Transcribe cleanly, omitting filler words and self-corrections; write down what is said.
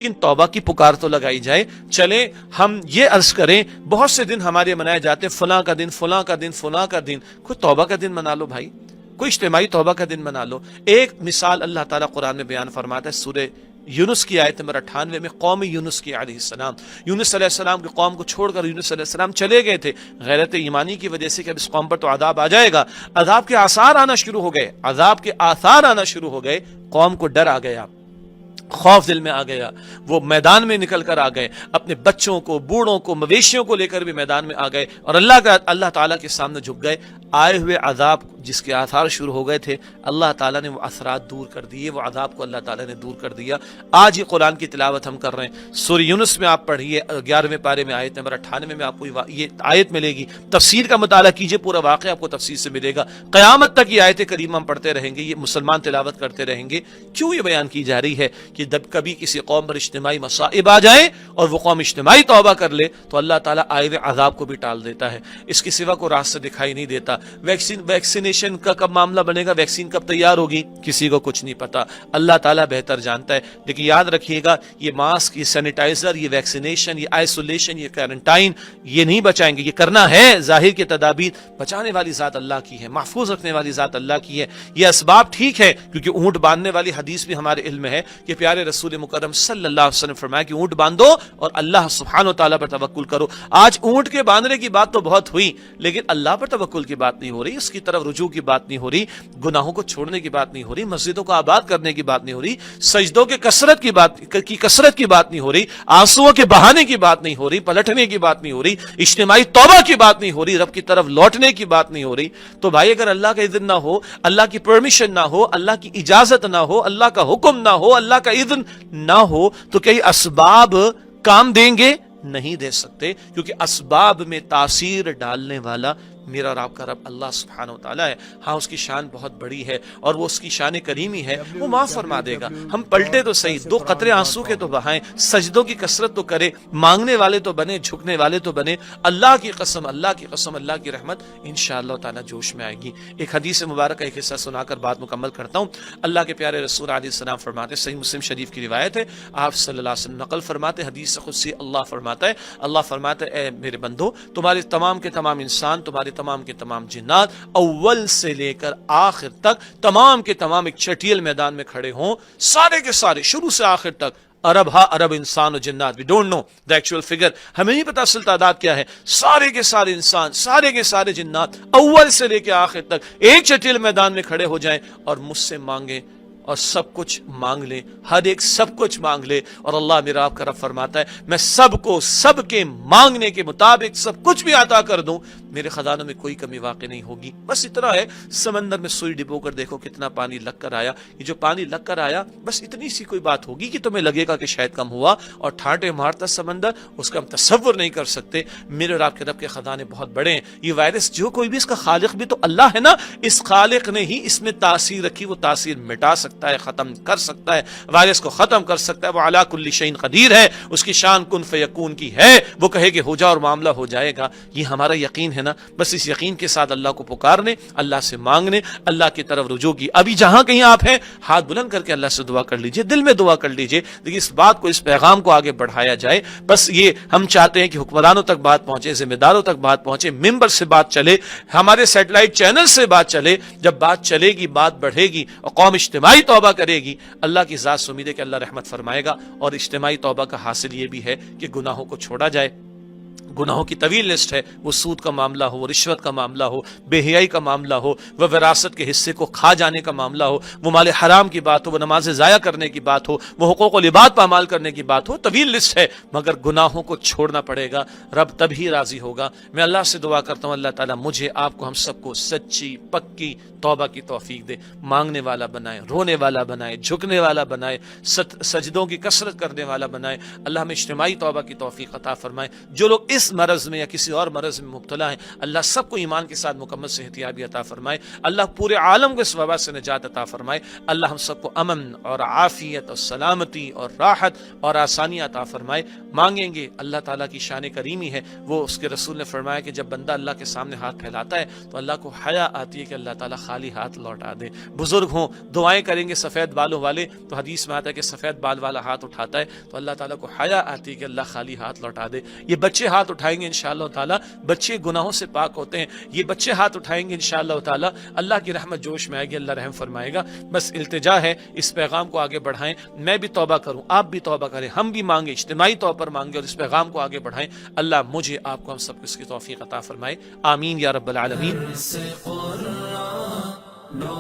लेकिन तौबा की पुकार तो लगाई जाए। चले हम ये अर्ज करें, बहुत से दिन हमारे मनाए जाते हैं, फलां का दिन, फलां का दिन, फलां का दिन। कोई तौबा का दिन मना लो भाई, कोई इज्तिमाई तौबा का दिन मना लो। एक मिसाल अल्लाह ताला कुरान में बयान फरमाता है, सूरह यूनुस की आयत नंबर 98 में कौम यूनुस की अलैहिस्सलाम, यूनुस अलैहिस्सलाम की कौम को छोड़कर यूनुस अलैहिस्सलाम चले गए थे गैरत ईमानी की वजह से कि अब इस कौम पर तो अजाब आ जाएगा। अजाब के आसार आना शुरू हो गए, अजाब के आसार आना शुरू हो गए। कौम को डर आ गया, खौफ दिल में आ गया, वो मैदान में निकल कर आ गए, अपने बच्चों को, बूढ़ों को, मवेशियों को लेकर भी मैदान में आ गए और अल्लाह ताला के सामने झुक गए। आए हुए अजाब जिसके आसार शुरू हो गए थे, अल्लाह ताला ने वो असरात दूर कर दिए, वो अजाब को अल्लाह ताला ने दूर कर दिया। आज ये कुरान की तिलावत हम कर रहे हैं, सूरह यूनुस में आप पढ़िए 11वें पारे में आयत नंबर 98 में आपको ये आयत मिलेगी। तफसीर का मुताला कीजिए, पूरा वाक़या आपको तफसीर से मिलेगा। क़यामत तक ये आयत करीम हम पढ़ते रहेंगे, ये मुसलमान तिलावत करते रहेंगे। क्यों ये बयान की जा रही है कि जब कभी किसी कौम पर इज्तिमाई मसाइब आ जाए और वो कौम इज्तिमाई तौबा कर ले तो अल्लाह ताला आए हुए अजाब को भी टाल देता है। इसके सिवा को रास्ता दिखाई नहीं देता। वैक्सीनेशन का कब मामला बनेगा, वैक्सीन कब तैयार होगी, किसी को कुछ नहीं पता, अल्लाह ताला बेहतर जानता है। लेकिन याद रखिएगा, ये मास्क, ये सैनिटाइजर, ये वैक्सीनेशन, ये आइसोलेशन, ये क्वारंटाइन, ये नहीं बचाएंगे। ये करना है, जाहिर के तदाबीर बचाने वाली जात अल्लाह की है, महफूज रखने वाली जात अल्लाह की है। ये असबाब ठीक है, क्योंकि ऊंट बांधने वाली हदीस भी हमारे इल्म में है कि प्यारे रसूल मुकर्रम सल्लल्लाहु अलैहि वसल्लम फरमाया कि ऊंट बांधो और अल्लाह सुब्हानहू तआला पर तवक्कुल करो। आज ऊंट के बांधने की बात तो बहुत हुई, लेकिन अल्लाह पर तवक्कुल की बात नहीं हो रही, उसकी तरफ रुजू की बात नहीं हो रही, गुनाहों को छोड़ने की बात नहीं हो रही, मस्जिदों को आबाद करने की बात नहीं हो रही, सजदों के कसरत की बात नहीं हो रही, आंसुओं के बहाने की बात नहीं हो रही, पलटने की बात नहीं हो रही, इज्तिमाई तौबा की बात नहीं हो रही, रब की तरफ लौटने की बात नहीं हो रही। तो भाई अगर अल्लाह का इज़्न ना हो, अल्लाह की परमिशन ना हो, अल्लाह की इजाजत ना हो, अल्लाह का हुक्म ना हो, अल्लाह का इज़्न ना हो, तो कई असबाब काम देंगे? नहीं दे सकते, क्योंकि असबाब में तासीर डालने वाला मेरा और आपका रब अल्लाह सुब्हानहू तआला है। हाँ, उसकी शान बहुत बड़ी है और वो उसकी शान करीमी है, वो माफ फरमा देगा। हम पलटे तो सही, 2 कतरे आंसू के तो बहाएं, सजदों की कसरत तो करे, मांगने वाले तो बने, झुकने वाले तो बने। अल्लाह की कसम, अल्लाह की कसम, अल्लाह की रहमत इंशाअल्लाह ताला जोश में आएगी। एक हदीस मुबारक का एक हिस्सा सुनाकर बात मुकम्मल करता हूँ। अल्लाह के प्यारे रसूल अलैहिस्सलाम फरमाते, सही मुस्लिम शरीफ की रिवायत है, आप सल्लल्लाहु अलैहि वसल्लम नकल फरमाते, हदीस खुदसी अल्लाह फरमाता है, अल्लाह फरमाता है, ए मेरे बंदो, तुम्हारे तमाम के तमाम इंसान, तुम्हारे तमाम के तमाम जिन्नात, अव्वल से लेकर आखिर तक तमाम के तमाम एक चटियल मैदान में खड़े हों, सारे के सारे शुरू से आखिर तक, अरब हा अरब इंसान और जिन्नात, we don't know the actual figure, हमें नहीं पता असल तादाद क्या है, सारे के सारे इंसान, सारे के सारे जिन्नात अव्वल से लेकर आखिर तक एक चटियल मैदान में खड़े हो जाएं और मुझसे मांगे और सब कुछ मांग ले, हर एक सब कुछ मांग ले। और अल्लाह मेरा आपका रब फरमाता है, मैं सबको सबके मांगने के मुताबिक सब कुछ भी अता कर दूं, मेरे खजानों में कोई कमी वाक़ई नहीं होगी। बस इतना है, समंदर में सुई डिबो कर देखो कितना पानी लग कर आया, ये जो पानी लग कर आया, बस इतनी सी कोई बात होगी कि तुम्हें लगेगा कि शायद कम हुआ, और ठाटे मारता समंदर, उसका हम तसव्वुर नहीं कर सकते। मेरे और आपके रब के खजाने बहुत बड़े हैं। ये वायरस जो कोई भी, इसका खालिक भी तो अल्लाह है ना, इस खालिक ने ही इसमें तासीर रखी, वो तासीर मिटा सकता है, खत्म कर सकता है, वायरस को खत्म कर सकता है। वो अला कुल्ली शैइन कदीर है, उसकी शान कुन फयकून की है, वो कहे कि हो जा और मामला हो जाएगा। ये हमारा यकीन है ना, बस इस यकीन के साथ अल्लाह को पुकारने, अल्लाह से मांगने, अल्लाह की तरफ रुजू की। अभी जहां कहीं आप हैं, हाथ बुलंद करके अल्लाह से दुआ कर लीजिए, दिल में दुआ कर लीजिए, लेकिन इस बात को, इस पैगाम को आगे बढ़ाया जाए। बस ये हम चाहते हैं कि हुक्मरानों तक बात पहुंचे, जिम्मेदारों तक बात पहुंचे, मिंबर से बात चले, हमारे सैटेलाइट चैनल से बात चले। जब बात चलेगी, बात बढ़ेगी और कौम इज्तिमाई तौबा करेगी, अल्लाह की ज़ात से उम्मीद है कि अल्लाह रहमत फरमाएगा। और इज्तिमाई तौबा का हासिल ये भी है कि गुनाहों को छोड़ा जाए। गुनाहों की तवील लिस्ट है, वो सूद का मामला हो, रिश्वत का मामला हो, बेहयाई का मामला हो, वह विरासत के हिस्से को खा जाने का मामला हो, वो माल हराम की बात हो, वो नमाज ज़ाया करने की बात हो, वो हुकूक व लिबाद पामाल करने की बात हो। तवील लिस्ट है, मगर गुनाहों को छोड़ना पड़ेगा, रब तभी राजी होगा। मैं अल्लाह से दुआ करता हूँ, अल्लाह ताला मुझे, आपको, हम सबको सच्ची पक्की तौबा की तौफीक दे, मांगने वाला बनाए, रोने वाला बनाए, झुकने वाला बनाए, सजदों की कसरत करने वाला बनाए। अल्लाह हमें इज्तिमाई तौबा की तौफीक अता फरमाए। जो लोग इस اس مرض میں یا کسی اور مرض میں مبتلا ہیں، اللہ سب کو ایمان کے ساتھ مکمل صحت یابی عطا فرمائے، اللہ پورے عالم کو اس وبا سے نجات عطا فرمائے، اللہ ہم سب کو امن اور عافیت اور سلامتی اور راحت اور آسانی عطا فرمائے۔ مانگیں گے، اللہ تعالیٰ کی شان کریمی ہے، وہ اس کے رسول نے فرمایا کہ جب بندہ اللہ کے سامنے ہاتھ پھیلاتا ہے تو اللہ کو حیا آتی ہے کہ اللہ تعالیٰ خالی ہاتھ لوٹا دے۔ بزرگ ہوں دعائیں کریں گے سفید بالوں والے تو حدیث میں آتا ہے کہ سفید بال والا ہاتھ اٹھاتا ہے تو اللہ تعالیٰ کو حیا آتی ہے کہ اللہ خالی ہاتھ لوٹا دے۔ یہ بچے ہاتھ اٹھائیں گے انشاءاللہ تعالیٰ، بچے گناہوں سے پاک ہوتے ہیں، یہ بچے ہاتھ اٹھائیں گے انشاءاللہ تعالیٰ، اللہ کی رحمت جوش میں آئے گی، اللہ رحم فرمائے گا۔ بس التجا ہے اس پیغام کو آگے بڑھائیں، میں بھی توبہ کروں، آپ بھی توبہ کریں، ہم بھی مانگیں، اجتماعی طور پر مانگیں اور اس پیغام کو آگے بڑھائیں۔ اللہ مجھے آپ کو ہم سب کو اس کی توفیق عطا فرمائے، آمین یا رب العالمین۔